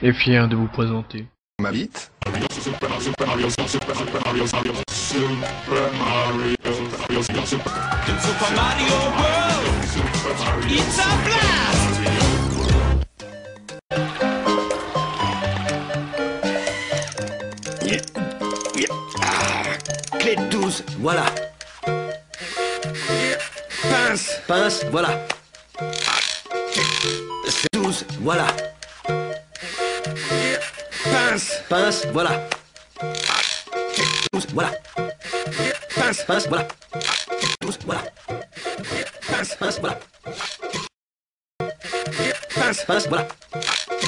Et fier de vous présenter ma bite. Super Mario World, it's a blast! Clé de 12, voilà. Pince. Pince, voilà. 12, voilà. Pince. Pince, voilà. 12, voilà. Pince. Pince, voilà. 12, voilà. Pince. Pince, voilà. Pince. Pince, voilà.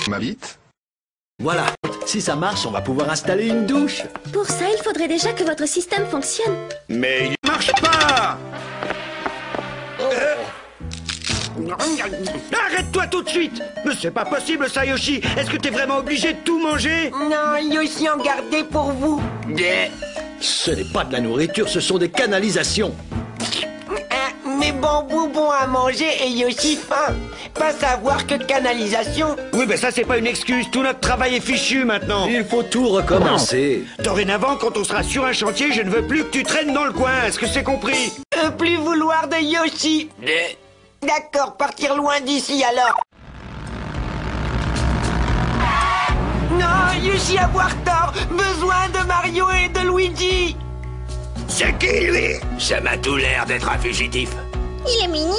Ma bite. Voilà. Si ça marche, on va pouvoir installer une douche. Pour ça, il faudrait déjà que votre système fonctionne. Mais il marche pas. Arrête-toi tout de suite. Mais c'est pas possible ça, Yoshi. Est-ce que t'es vraiment obligé de tout manger? Non, Yoshi en gardait pour vous. Ce n'est pas de la nourriture, ce sont des canalisations. Mais bambou bon à manger et Yoshi faim. Pas savoir que canalisation. Oui, mais ça c'est pas une excuse. Tout notre travail est fichu maintenant. Il faut tout recommencer. Dorénavant, quand on sera sur un chantier, je ne veux plus que tu traînes dans le coin. Est-ce que c'est compris? Plus vouloir de Yoshi. D'accord, partir loin d'ici alors. Non, Yoshi avoir tort. Besoin de Mario et de Luigi. C'est qui, lui? Ça m'a tout l'air d'être un fugitif. Il est mignon.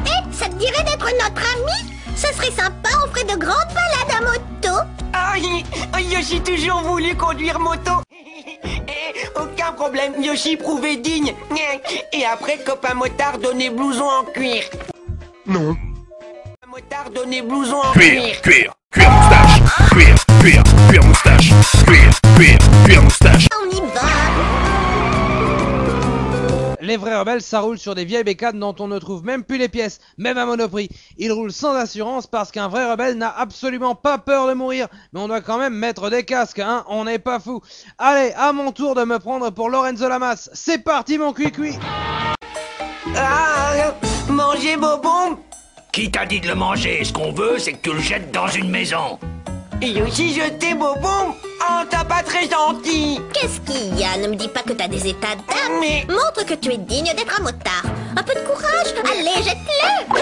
Eh, ça te dirait d'être notre ami? Ce serait sympa, on ferait de grandes balades à moto. Ah, Yoshi toujours voulu conduire moto. Aucun problème, Yoshi prouvé digne. Et après, copain motard donné blouson en cuir. Non. Motard donné blouson en Cuir, cuir, cuir moustache. Cuir, cuir, cuir moustache. Cuir, cuir, cuir moustache. On y va. Les vrais rebelles, ça roule sur des vieilles bécanes dont on ne trouve même plus les pièces, même à Monoprix. Ils roulent sans assurance parce qu'un vrai rebelle n'a absolument pas peur de mourir. Mais on doit quand même mettre des casques, hein, on n'est pas fou. Allez, à mon tour de me prendre pour Lorenzo Lamas. C'est parti mon cuicui. Ah, manger bobon. Qui t'a dit de le manger? Ce qu'on veut, c'est que tu le jettes dans une maison. Yoshi jeté bobon. Oh, t'as pas très gentil. Qu'est-ce qu'il y a? Ne me dis pas que t'as des états d'âme. Mais... Montre que tu es digne d'être un motard. Un peu de courage. Allez, jette-le.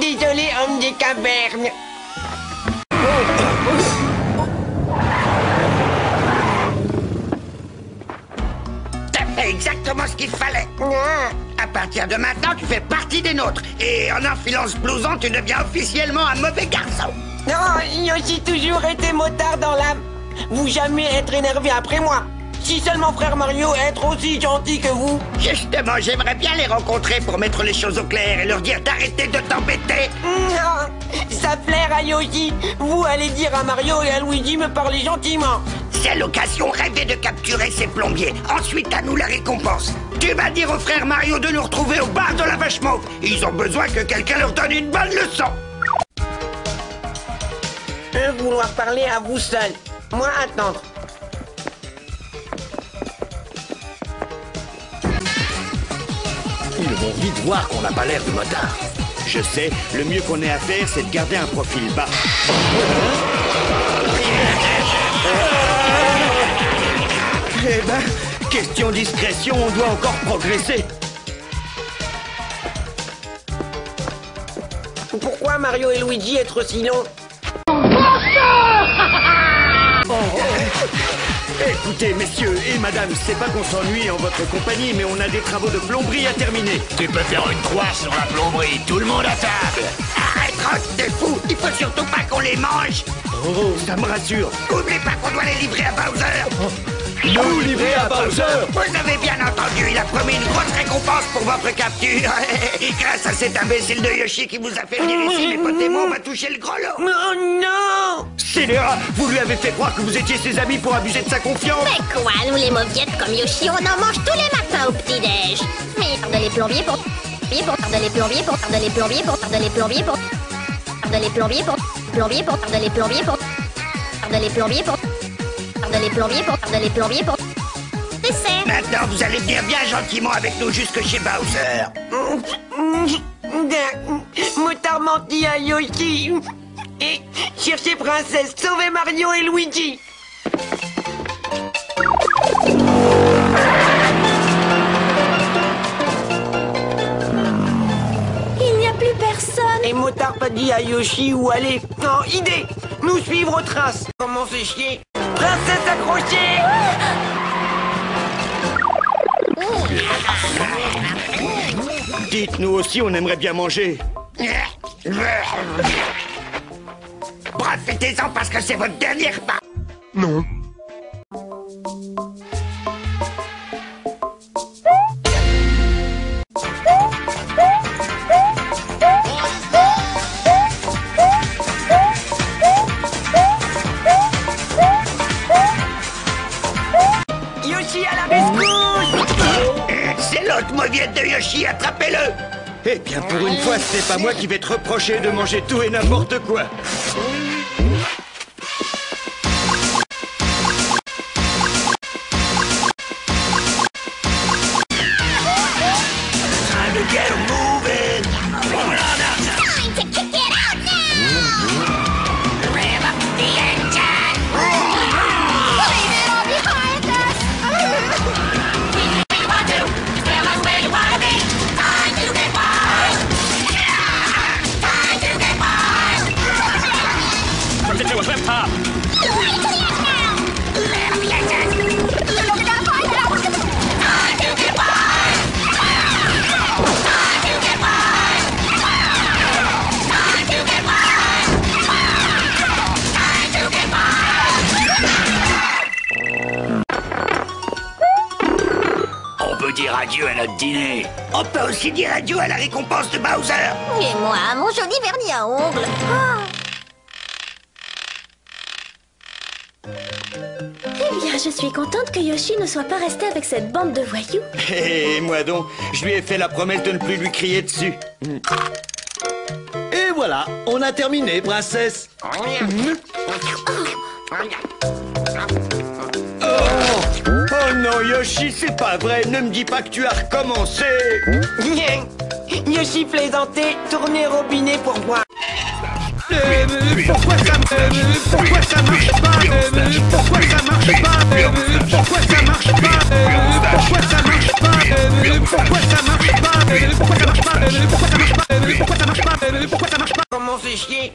Désolé, homme des cavernes. T'as fait exactement ce qu'il fallait. À partir de maintenant, tu fais partie des nôtres. Et en enfilant ce blouson, tu deviens officiellement un mauvais garçon. Non, Yoshi toujours été motard dans l'âme. Vous jamais être énervé après moi. Si seulement frère Mario être aussi gentil que vous. Justement, j'aimerais bien les rencontrer pour mettre les choses au clair et leur dire d'arrêter de t'embêter. Non, ça plaire à Yoshi. Vous allez dire à Mario et à Luigi me parler gentiment. C'est l'occasion rêvée de capturer ces plombiers. Ensuite, à nous la récompense. Tu vas dire aux frères Mario de nous retrouver au bar de la Vache Mauve. Ils ont besoin que quelqu'un leur donne une bonne leçon. Vouloir parler à vous seul. Moi attendre. Ils vont vite voir qu'on n'a pas l'air de motard. Je sais, le mieux qu'on ait à faire, c'est de garder un profil bas. Eh ben, question discrétion, on doit encore progresser. Pourquoi Mario et Luigi être si longs? Écoutez, messieurs et madame, c'est pas qu'on s'ennuie en votre compagnie, mais on a des travaux de plomberie à terminer. Tu peux faire une croix sur la plomberie, tout le monde à table. Arrête, Rock, t'es fou. Il faut surtout pas qu'on les mange. Oh, ça me rassure. N'oublie pas qu'on doit les livrer à Bowser. Nous livrer à Bowser. Vous avez bien entendu, il a promis une grosse récompense pour votre capture. Grâce à cet imbécile de Yoshi qui vous a fait venir ici, mes potes et moi, on va toucher le gros lot. Oh non! Scélérat, vous lui avez fait croire que vous étiez ses amis pour abuser de sa confiance. Mais quoi, nous les mauviettes comme Yoshi, on en mange tous les matins au petit-déj. Mais tarde les plombiers pour... tarde les plombiers pour... tarde les plombiers pour... tarde les plombiers pour... tarde les plombiers pour... plombiers pour... tarde les plombiers pour... tarde les plombiers pour... tarde les plombiers pour... tarde les plombiers pour... Dessert. Maintenant, vous allez venir bien gentiment avec nous jusque chez Bowser. Motard menti à Yoshi. Et cherchez princesse, sauvez Mario et Luigi. Il n'y a plus personne. Et Motard pas dit à Yoshi où aller. Non, idée. Nous suivre aux traces. Comment c'est chier. Princesse accrochée. Dites, nous aussi, on aimerait bien manger. Profitez-en parce que c'est votre dernier repas. Non. Yoshi à la rescousse. C'est l'autre mauviette de Yoshi, attrapez-le. Eh bien, pour une fois, c'est pas moi qui vais te reprocher de manger tout et n'importe quoi. Time to get moving. Time to kick it out now. Rev up the engine. Leave it all behind us. We want to. Tell us where you want to be. Time to get wild. Time to get wild. From the two of pop. Rev up the engine. We gotta find out. Time to get wild. Time to get wild. Time to get wild. Time to get wild. On peut dire adieu à notre dîner. On peut aussi dire adieu à la récompense de Bowser. Et moi, mon joli vernis à ongles. Eh bien, je suis contente que Yoshi ne soit pas resté avec cette bande de voyous. Et moi donc, je lui ai fait la promesse de ne plus lui crier dessus. Et voilà, on a terminé, princesse. Oh non, Yoshi, c'est pas vrai. Ne me dis pas que tu as recommencé. Yoshi plaisantait, tournez robinet pour voir. Pourquoi ça marche pas? Pourquoi ça marche pas? Pourquoi ça marche pas? Pourquoi ça marche pas? Pourquoi ça marche pas? Pourquoi ça marche pas? Pourquoi ça marche pas? Pourquoi ça marche pas? Pourquoi ça marche pas? Pourquoi ça marche pas? Comment c'est chier.